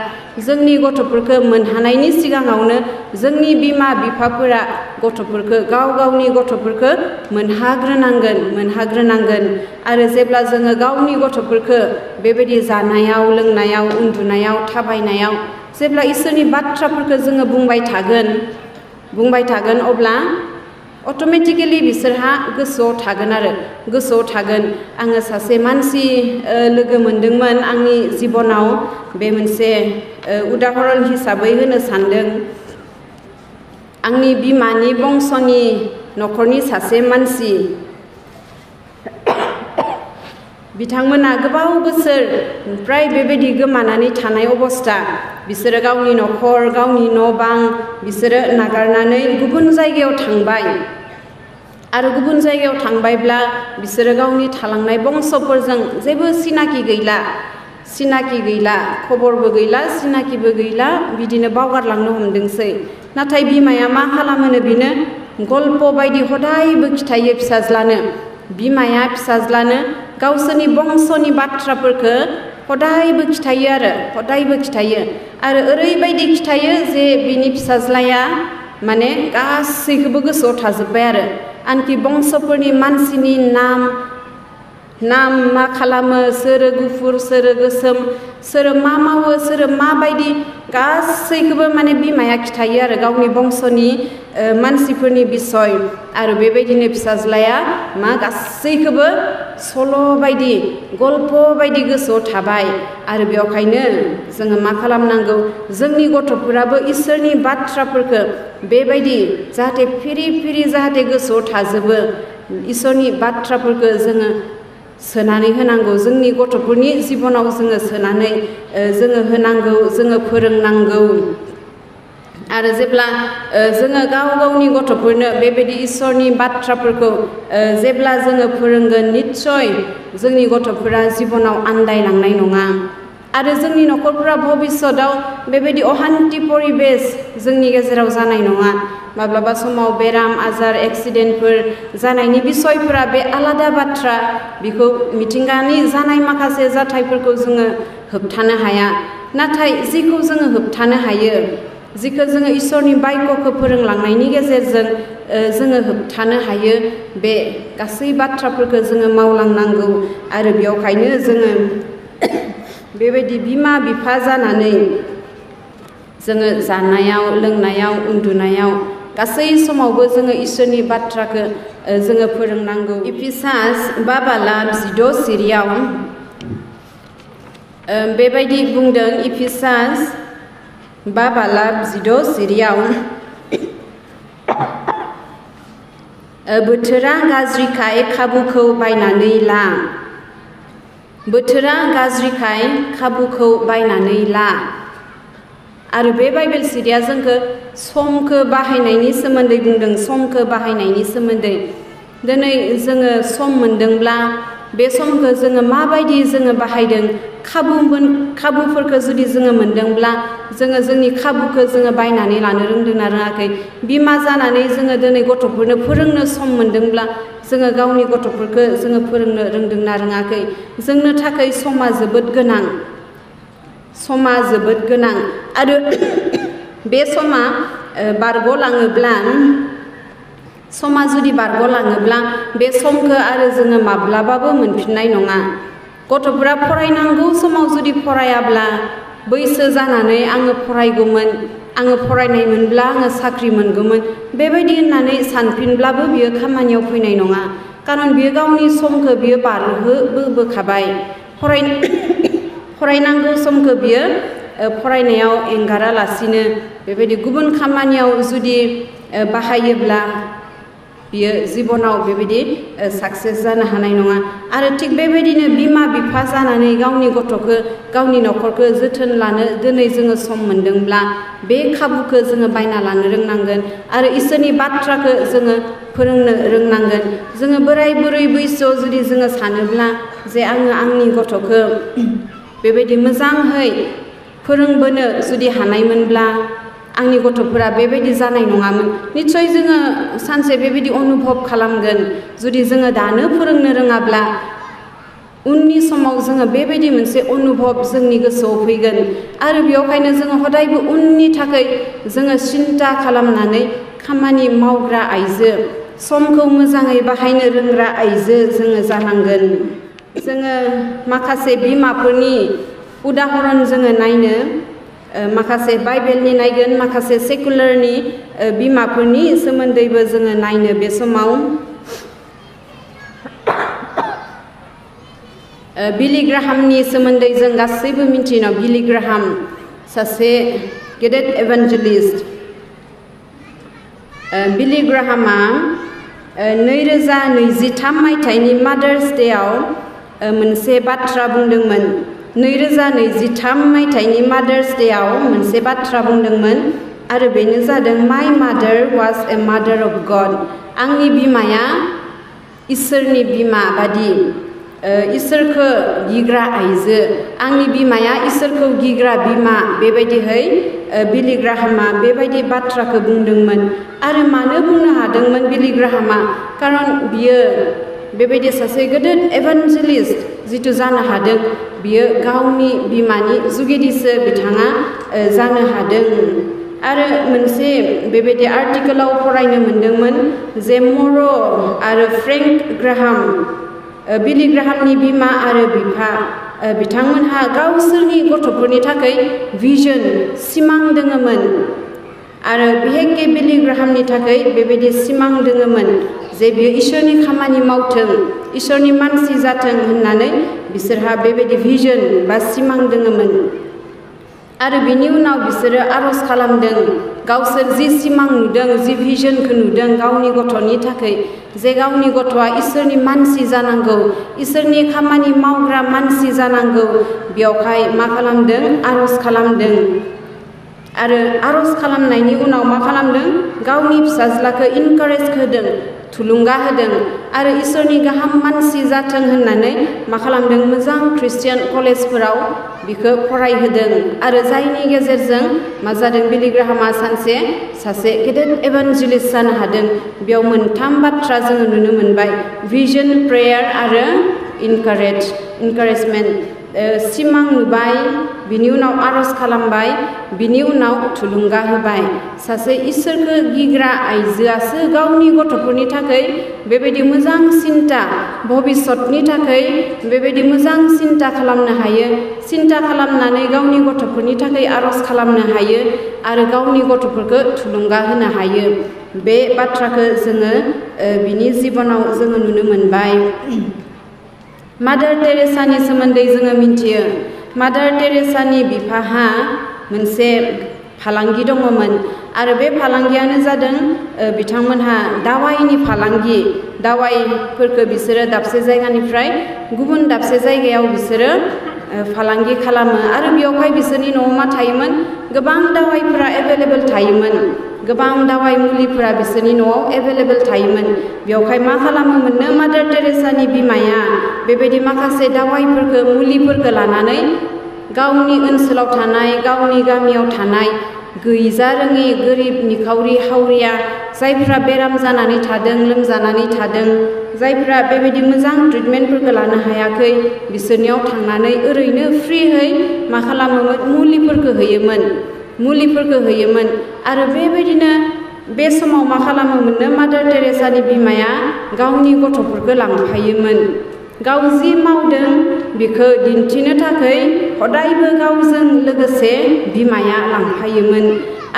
जोंनि गथ'फोरखौ मोनहानायनि सिगाङावनो जोंनि बिमा बिफाफोरा गथ'फोरखौ गावनि गथ'फोरखौ मोनहाग्रोनांगोन आरो जेब्ला जोङो गावनि गथ'फोरखौ बेबायदि जानायाव लोंनायाव उन्दुनायाव थाबायनायाव जेब्ला इसोरनि बाथ्राफोरखौ जोङो बुंबाय थागोन अब्ला अट'मेटिकेलि बिसोरहा गोसोआव थागोन आङो सासे मानसि लोगो मोनदोंमोन आंनि जिबनाव बे मोनसे उदाहरन हिसाबै होनो सानदों आंनि बिमानि बंस'नि न'खरनि सासे मानसि बिथांमोना गोबाव बोसोर फ्राय बेबायदि गोमानानै थानाय अबस्था बिसोरो गावनि न'खर गावनि न' बां बिसोरो नागारनानै गुबुन जायगायाव थांबाय आरो गुबुन जायगायाव थांबायब्ला बिसोरो गावनि थालांनाय बंस'फोरजों जेबो सिनाखि गैला खबरबो गैला सिनाखिबो गैला बिदिनो बावगारलांनो हमदोंसै नाथाय बिमाया मा खालामोनो बिनो गल्प बायदि हदायबो खिथायो बिमाया फिसाज्लानो गावसोरनि बंस'नि बाथ्राफोरखौ हदायबो खिथायो आरो ओरैबायदि खिथायो जे बिनि फिसाज्लाया माने गासैखौबो गोसोआव थाजोब्बाय आरो आनखि बंस'फोरनि मानसिनि नाम मा खालामो सोरो गुफुर सोरो गोसोम सोरो मा मावो सोरो माबायदि गासैखौबो माने बिमाया खिथायो आरो गावनि बंस'नि मानसिफोरनि बिसय आरो बेबायदिनो फिसाज्लाया मा गासैखौबो सल' बायदि गल्प बायदि गोसोआव थाबाय आरो बेयावखायनो जोङो मा खालामनांगौ जोंनि गथ'फोराबो इसोरनि बाथ्राफोरखौ बेबायदि जाहाथे फिरि जाहाथे गोसोआव थाजोबो इसोरनि बाथ्राफोरखौ जोङो सोनानै होनांगौ जोंनि गथ'फोरनि जिबनाव जोङो सोनानै जोङो होनांगौ जोङो फोरोंनांगौ आरो जेब्ला जोङो गावनि गथ'फोरनो बेबायदि इसोरनि बाथ्राफोरखौ जेब्ला जोङो फोरोंगोन निस्सय जोंनि गथ'फोरा जिबनाव आन्दायलांनाय नङा आरो जोंनि न'खरफोरा भबिष्यतआव बेबायदि अहान्ति परिबेस जोंनि गेजेराव जानाय नङा माब्लाबा समाव बेराम आजार एक्सिडेन्टफोर जानायनि बिसयफोरा बे आलादा बाथ्रा बेखौ मिथिंगानि जानाय माखासे जाथायफोरखौ जोङो होबथानो हाया नाथाय जिखौ जोङो होबथानो हायो जिखौ जोङो इसोरनि बायख'खौ फोरोंलांनायनि गेजेरजों जोङो होबथानो हायो बे गासै बाथ्राफोरखौ जोङो मावलांनांगौ आरो बेवहायनो जोङो बेबायदि बिमा बिफा जानानै जोङो जानायाव लोंनायाव उन्दुनायाव गासै समावबो जोङो इसोरनि बाथ्राखौ जोङो फोरोंनांगौ। इफिसास 4:6 सिरियाव बेबायदि बुंदों। इफिसास 4:6 सिरियाव बोथोरा गाज्रिखाय खाबुखौ बायनानै ला। बोथोरा गाज्रिखाय खाबुखौ बायनानै ला। आरो बे बाइबेल सिरिया जोंखौ समखौ बाहायनायनि सोमोन्दै बुंदों। समखौ बाहायनायनि सोमोन्दै दिनै जोङो सम मोनदोंब्ला बे समखौ जोङो माबायदि जोङो बाहायदों, खाबुफोरखौ जुदि जोङो मोनदोंब्ला जोङो जोंनि खाबुखौ जोङो बायनानै लानो रोंदोंना रोङाखै। बिमा जानानै जोङो दिनै गथ'फोरनो फोरोंनो सम मोनदोंब्ला जोङो गावनि गथ'फोरखौ जोङो फोरोंनो रोंदोंना रोङाखै। जोंनो थाखाय समा जोबोद गोनां। समा जोबोद गोनां आरो बे समा बारग'लाङोब्ला समा जुदि बारग'लाङोब्ला बे समखौ आरो जोङो माब्लाबाबो मोनफिननाय नङा। गथ'फोरा फरायनांगौ समाव जुदि फरायाब्ला बैसो जानानै आङो फरायगौमोन, आङो फरायनाय मोनब्ला आङो साख्रि मोनगौमोन बेबायदि होननानै सानफिनब्लाबो बियो खामानियाव फैनाय नङा। खारन बियो गावनि समखौ बियो बारहोबोखाबाय। फरायनांगौ समखौ बियो फरायनायाव एंगारालासिनो बेबायदि गुबुन खामानियाव जुदि बाहायोब्ला बियो जिबनाव बेबायदि साक्सेस जानो हानाय नङा। आरो थिग बेबायदिनो बिमा बिफा जानानै गावनि गथ'खौ गावनि न'खरखौ जोथोन लानो दिनै जोङो सम मोनदोंब्ला बे खाबुखौ जोङो बायना लानो रोंनांगोन आरो इसोरनि बाथ्राखौ जोङो फोरोंनो रोंनांगोन। जोङो बोराय बुरै बैसोआव जुदि जोङो सानोब्ला जे आङो आंनि गथ'खौ बेबायदि मोजाङै फोरोंबोनो जुदि हानायमोनब्ला आंनि गथ'फोरा बेबायदि जानाय नङामोन। निस्सय जोङो सानसे बेबायदि अनुभब खालामगोन। जुदि जोङो दानो फोरोंनो रोङाब्ला उननि समाव जोङो बेबायदि मोनसे अनुभब जोंनि गोसोआव फैगोन आरो बेवहायनो जोङो हदायबो उननि थाखाय जोङो सिन्था खालामनानै खामानि मावग्रा आइजो, समखौ मोजाङै बाहायनो रोंग्रा आइजो जोङो जानांगोन। जोङो माखासे बिमाफोरनि उदाहरन जोङो नायनो, माखासे बाइबेलनि नायगोन, माखासे सेकुलारनि बिमाफोरनि सोमोन्दैबो जोङो नायनो बे समाव। बिली ग्राहामनि सोमोन्दै जों गासैबो मिथियो। बिली ग्राहाम सासे गेदेर एभान्जेलिस्ट। बिली ग्राहामा 2023 मायथाइनि मादार्स डेआव मोनसे बाथ्रा बुंदोंमोन। 2023 मायथाइनि मादार्स डेआव मोनसे बाथ्रा बुंदोंमोन आरो बेनो जादों माय मादार वाज ए मादार अफ गड। आंनि बिमाया इसोरनि बिमा बादि, इसोरखौ गिग्रा आइजो। आंनि बिमाया इसोरखौ गिग्रा बिमा। बेबायदिहै बिली ग्राहामा बेबायदि बाथ्राखौ बुंदोंमोन। आरो मानो बुंनो हादोंमोन बिली ग्राहामा? खारन बियो बेबायदि सासे गेदेर एभान्जेलिस्ट जिथु जानो हादों, बियो गावनि बिमानि जुगिदिसो बिथाङा जानो हादों। आरो मोनसे बेबायदि आर्टिकेलाव फरायनो मोनदोंमोन जे मर' आरो फ्रेंक ग्राहाम, बिली ग्राहामनि बिमा आरो बिफा, बिथांमोनहा गावसोरनि गथ'फोरनि थाखाय भिजन, सिमां दोङोमोन। आरो बिहेखे बिली ग्राहामनि थाखाय बेबायदि सिमां दोङोमोन जे बियो इसोरनि खामानि मावथों, इसोरनि मानसि जाथों होननानै बिसोरहा बेबायदि भिजन बा सिमां दोङोमोन। आरो बिनि उनाव बिसोरो आर'ज खालामदों, गावसोर जि सिमां नुदों, जि भिजनखौ नुदों गावनि गथ'नि थाखाय, जे गावनि गथ'आ इसोरनि मानसि जानांगौ, इसोरनि खामानि मावग्रा मानसि जानांगौ, बेवहाय मा खालामदों? आर'ज खालामदों। आरो आर'ज खालामनायनि उनाव मा खालामदों? गावनि फिसाज्लाखौ इनकारेज होदों, थुलुंगा होदों आरो इसोरनि गाहाम मानसि जाथों होननानै मा खालामदों? मोजां ख्रिस्टियान कलेजफोराव बिखौ फरायहोदों। आरो जायनि गेजेरजों मा जादों? बिली ग्राहामा सासे गेदेर एभान्जेलिस्ट जानो हादों। बेयाव मोनथाम बाथ्रा जोङो नुनो मोनबाय, भिजन, प्रेयार आरो इनकारेजमेन्ट। सिमां नुबाय, बिनि उनाव आरज खालामबाय, बिनि उनाव थुलुंगा होबाय। सासे इसोरखौ गिग्रा आइजोआसो गावनि गथ'फोरनि थाखाय बेबायदि मोजां सिन्ता, भबिष्यतनि थाखाय बेबायदि मोजां सिन्ता खालामनो हायो। सिन्ता खालामनानै गावनि गथ'फोरनि थाखाय आरज खालामनो हायो आरो गावनि गथ'फोरखौ थुलुंगा होनो हायो। बे बाथ्राखौ जोङो बिनि जिबनाव जोङो नुनो मोनबाय। मादार टेरेसानि सोमोन्दै जोङो मिथियो। मादार टेरेसानि बिफाहा मोनसे फालांगि दङमोन आरो बे फालांगियानो जादों बिथांमोनहा दावाइनि फालांगि। दावाइफोरखौ बिसोरो दाबसे जायगानिफ्राय गुबुन दाबसे जायगायाव बिसोरो फालांगि खालामो आरो बेयावहाय बिसोरनि न'आव मा थायोमोन? गोबां दावाइफोरा एभेलेबेल थायोमोन। गोबां दावाइ मुलिफोरा बिसोरनि न'आव एभेलेबेल थायोमोन। बेवहाय मा खालामोमोननो मादार टेरेसानि बिमाया बेबायदि माखासे दावाइफोरखौ, मुलिफोरखौ लानानै गावनि ओनसोलाव थानाय, गावनि गामियाव थानाय गैजारोङि गोरिब निखावरि हावरिया, जायफ्रा बेराम जानानै थादों, लोमजानानै थादों, जायफ्रा बेबायदि मोजां ट्रिटमेन्टफोरखौ लानो हायाखै, बिसोरनियाव थांनानै ओरैनो फ्रियै मा खालामोमोन? मुलिफोरखौ होयोमोन आरो बेबायदिनो बे समाव मा खालामोमोननो? मादार टेरेसानि बिमाया गावनि गथ'फोरखौ लांफायोमोन। गाव जि मावदों बेखौ दिन्थिनो थाखाय हदायबो गावजों लोगोसे बिमाया लांफायोमोन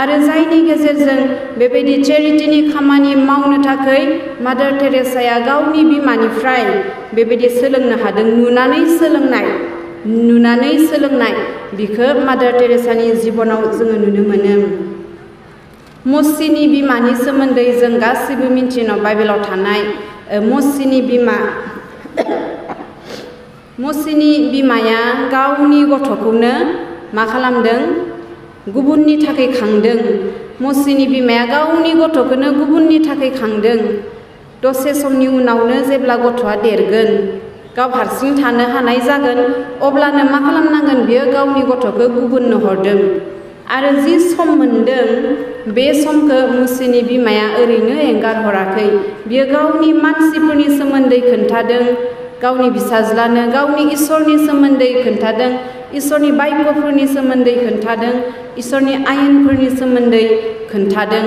आरो जायनि गेजेरजों बेबायदि चेरिटिनि खामानि मावनो थाखाय मादार टेरेसाया गावनि बिमानिफ्राय बेबायदि सोलोंनो हादों। नुनानै सोलोंनाय बिखौ मादार टेरेसानि जिबनाव जोङो नुनो मोनो। मसीनि बिमानि सोमोन्दै जों गासैबो मिथियो। बाइबेलाव थानाय मसीनि बिमाया गावनि गथ'खौनो मा खालामदों? गुबुननि थाखाय खांदों। मसीनि बिमाया गावनि गथ'खौनो गुबुननि थाखाय खांदों। दसे समनि उनावनो जेब्ला गथ'आ देरगोन, गाव हारसिं थानो हानाय जागोन, अब्लानो मा खालामनांगोन? बियो गावनि गथ'खौ गुबुननो हरदों आरो जि सम मोनदों बे समखौ मसीनि बिमाया ओरैनो एंगार हराखै। बियो गावनि मानसिफोरनि सोमोन्दै खोन्थादों, गावनि फिसाज्लानो गावनि इसोरनि सोमोन्दै खोन्थादों, इसोरनि बायख्यफोरनि सोमोन्दै खोन्थादों, इसोरनि आयेनफोरनि सोमोन्दै खोन्थादों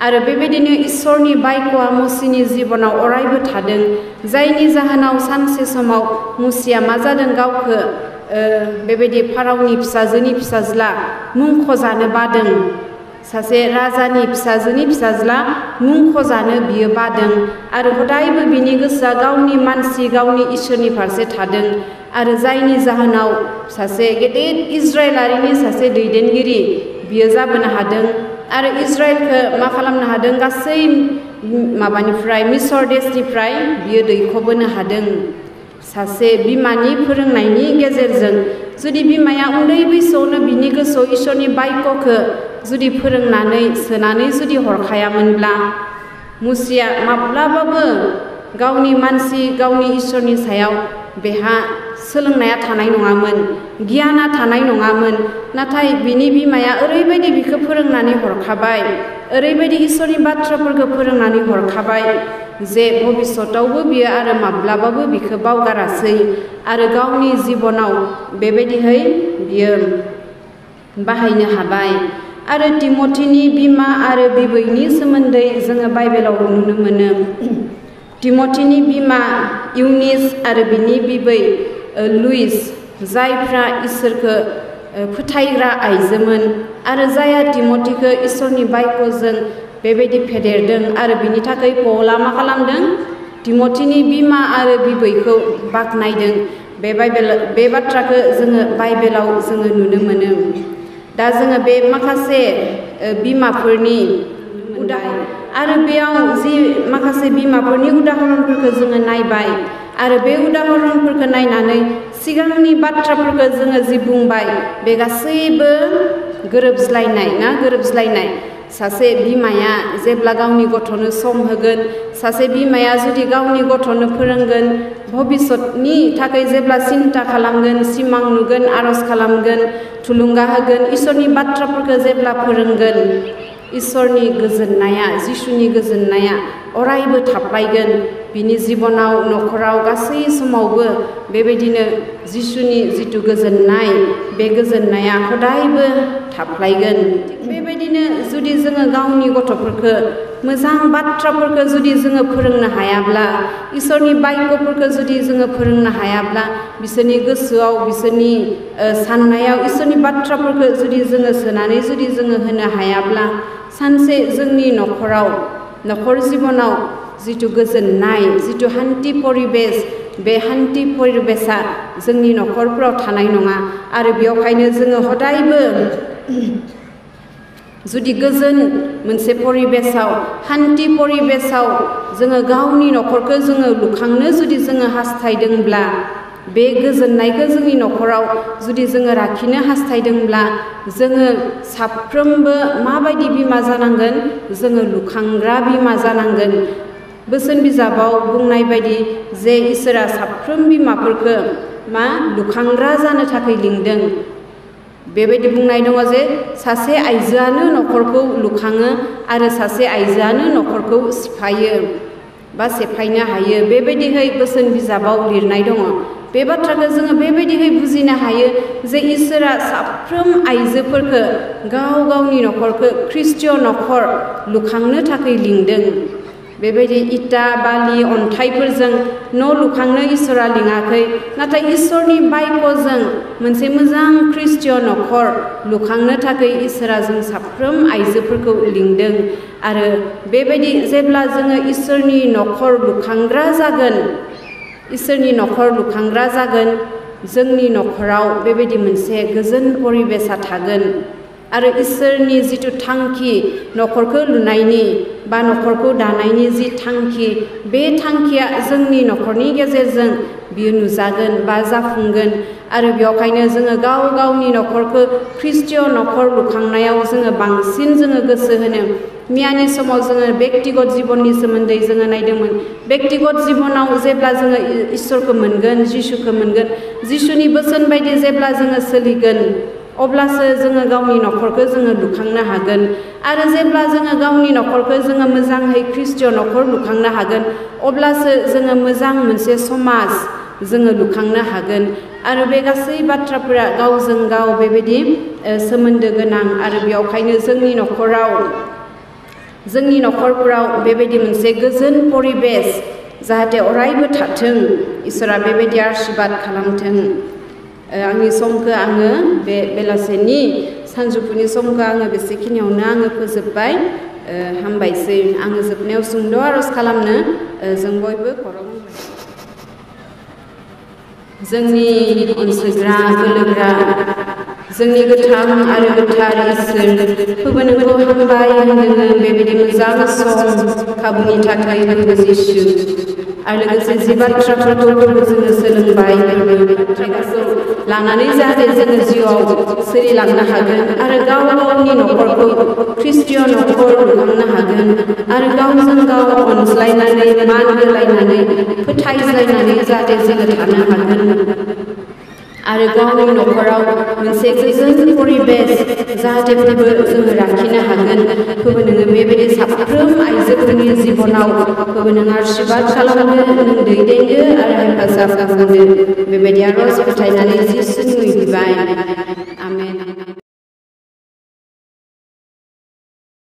आरो बेबायदिनो इसोरनि बायख्यआ मसीनि जिबनाव अरायबो थादों। जायनि जाहोनाव सानसे समाव मसीया मा जादों? गावखौ बेबायदि फारावनि फिसाजोनि फिसाज्ला मुंख'जानो बादों। सासे राजानि फिसाजोनि फिसाज्ला मुंख'जानो बियो बादों आरो हदायबो बिनि गोसोआ गावनि मानसि, गावनि इसोरनि फारसे थादों आरो जायनि जाहोनाव सासे गेदेर इजराइलारिनि सासे दैदेनगिरि बियो जाबोनो हादों आरो इजराइलखौ मा खालामनो हादों? गासै माबानिफ्राय, मिसर देशनिफ्राय बियो दैख'बोनो हादों। सासे बिमानि फोरोंनायनि गेजेरजों जुदि बिमाया उन्दै बैसोआवनो बिनि गोसोआव इसोरनि बायख्यखौ जुदि फोरोंनानै सोनानै जुदि हरखायामोनब्ला मसीया माब्लाबाबो गावनि मानसि, गावनि इसोरनि सायाव बेहा सोलोंनाया थानाय नङामोन, गियाना थानाय नङामोन। नाथाय बिनि बिमाया ओरैबायदि बिखौ फोरोंनानै हरखाबाय, ओरैबायदि इसोरनि बाथ्राफोरखौ फोरोंनानै हरखाबाय जे भबिष्यतावबो बियो आरो माब्लाबाबो बिखौ बावगारासै आरो गावनि जिबनाव बेबायदिहै बियो बाहायनो हाबाय। आरो तिमथिनि बिमा आरो बिबैनि सोमोन्दै जोङो बाइबेलाव नुनो मोनो। तिमथिनि बिमा इउनिस आरो बिनि बिबै लुइस, जायफ्रा इसोरखौ फोथायग्रा आइजोमोन आरो जायहा तिमथिखौ इसोरनि बायख्यजों बेबायदि फेदेरदों आरो बिनि थाखाय पौला मा खालामदों? तिमथिनि बिमा आरो बिबैखौ बाख्नायदों। बे बाथ्राखौ जोङो बाइबेलाव जोङो नुनो मोनो। दा जोङो बे माखासे बिमाफोरनि आरो बेयाव जि माखासे बिमाफोरनि उदाहरनफोरखौ जोङो नायबाय आरो बे उदाहरनफोरखौ नायनानै सिगांनि बाथ्राफोरखौ जोङो जि बुंबाय बे गासैबो गोरोबज्लायनाय। सासे बिमाया जेब्ला गावनि गथ'नो सम होगोन, सासे बिमाया जुदि गावनि गथ'नो फोरोंगोन, भबिष्यतनि थाखाय जेब्ला सिन्ता खालामगोन, सिमां नुगोन, आरज खालामगोन, थुलुंगा होगोन, इसोरनि बाथ्राफोरखौ जेब्ला फोरोंगोन, इसोरनि गोजोननाया, जिसुनि गोजोननाया अरायबो थाफ्लायगोन बिनि जिबनाव नखराव गासै समावबो बेबायदिनो जिसुनि जिथु गोजोननाय बे गोजोननाया हदायबो थाफ्लायगोन बेबायदिनो जुदि जोङो गावनि गथ'फोरखौ मोजां बाथ्राफोरखौ जुदि जोङो फोरोंनो हायाब्ला इसोरनि बायख्यफोरखौ जुदि जोङो फोरोंनो हायाब्ला बिसोरनि गोसोआव बिसोरनि साननायाव इसोरनि बाथ्राफोरखौ जुदि जोङो सोनानै जुदि जोङो होनो हायाब्ला सानसे जोंनि नखराव नखर जिबनाव जिथु गोजोननाय जिथु हान्थि परिबेस बे हान्थि परिबेसा जोंनि नखरफोराव थानाय नङा आरो बेवहायनो जोङो हदायबो जुदि गोजोन मोनसे परिबेसाव हान्थि परिबेसाव जोङो गावनि नखरखौ जोङो लुखांनो जुदि जोङो हास्थायदोंब्ला बे गोजोननायखौ जोंनि नखराव जुदि जोङो लाखिनो हास्थायदोंब्ला जोङो साफ्रोमबो माबायदि बिमा जानांगोन जोङो लुखांग्रा बिमा जानांगोन बोसोन बिजाबाव बुंनाय बायदि जे इसोरा साफ्रोम बिमाफोरखौ लुखांग्रा जानो थाखाय लिंदों बेबायदि बुंनाय दङ जे सासे आइजोआनो नखरखौ लुखाङो आरो सासे आइजोआनो नखरखौ सिफायो बा सेफायनो हायो बेबायदिहै बोसोन बिजाबाव लिरनाय दङ बे बाथ्राखौ जोङो बेबायदिहै बुजिनो हायो जे इसोरा साफ्रोम आइजोफोरखौ गाव गावनि नखरखौ ख्रिस्टीय नखर लुखांनो थाखाय लिंदों बेबायदि इटा बालि अन्थाइफोरजों न' लुखांनो इसोरा लिङाखै नाथाय इसोरनि बायख्यजों मोनसे मोजां ख्रिस्टीय नखर लुखांनो थाखाय इसोरा जों साफ्रोम आइजोफोरखौ लिंदों आरो बेबायदि जेब्ला जोङो इसोरनि नखर लुखांग्रा जागोन इसोरनि नखर लुखांग्रा जागोन जोंनि नखराव बेबायदि मोनसे गोजोन परिबेसा थागोन आरो इसोरनि जिथु थांखि नखरखौ लुनायनि बा नखरखौ दानायनि जि थांखि बे थांखिया जोंनि नखरनि गेजेरजों बियो नुजागोन बा जाफुंगोन आरो बेवहायनो जोङो गाव गावनि नखरखौ ख्रिस्टीय नखर लुखांनायाव जोङो बांसिन जोङो गोसो होनो मियानि समाव जोङो बेक्तिगत जिबननि सोमोन्दै जोङो नायदोंमोन बेक्तिगत जिबनाव जेब्ला जोङो इसोरखौ मोनगोन जिसुखौ मोनगोन जिसुनि बोसोन बायदि जेब्ला जोङो सोलिगोन अब्लासो जोङो गावनि नखरखौ जोङो लुखांनो हागोन आरो जेब्ला जोङो गावनि नखरखौ जोङो मोजाङै ख्रिस्टीय नखर लुखांनो हागोन अब्लासो जोङो मोजां मोनसे समाज जोङो लुखांनो हागोन आरो बे गासै बाथ्राफोरा गावजों गाव बेबायदि सोमोन्दो गोनां आरो बेवहायनो जोंनि नखरफोराव बेबायदि मोनसे गोजोन परिबेस जाहाथे अरायबो थाथों इसोरा बेबायदि आशीर्बाद खालामथों आंनि समखौ आङो बे बेलासेनि सानजौफुनि समखौ आङो बेसेखिनियावनो आङो फोजोबबाय हामबायसै आङो जोबनायाव सुंद' आरज खालामनो जों बयबो खर' जोंनि अनसायग्रा बोलोग्रा जोंनि गोथां आरो गोथार इसोर नोंखौ हामबाय होनदों बेबायदि मोजां सम खाबुनि थाखाय जिसु आरो लोगोसे जि बाथ्राफोरखौ जोङो सोलोंबाय बाथ्राखौ लानानै जाहाथे जोङो जिउआव सोलिलांनो हागोन आरो गाव गावनि नखरखौ ख्रिस्टीय नखर लुखांनो हागोन आरो गावजों गाव अनज्लायनानै मान होलायनानै फोथायज्लायनानै जाहाथे जोङो थानो हागोन आरो गावनि नखराव मोनसे गोजोन परिबेस जाहाथे जोङो लाखिनो हागोन नोङो बेबायदि साफ्रोम आइजोफोरनि जिबनाव नोङो आशीर्बाद खालामनो नों दैदेनदो आरो हेफाजाब खालामदो बेबायदि आरज फोथायनानै जिसुनि बिबाय आमेन।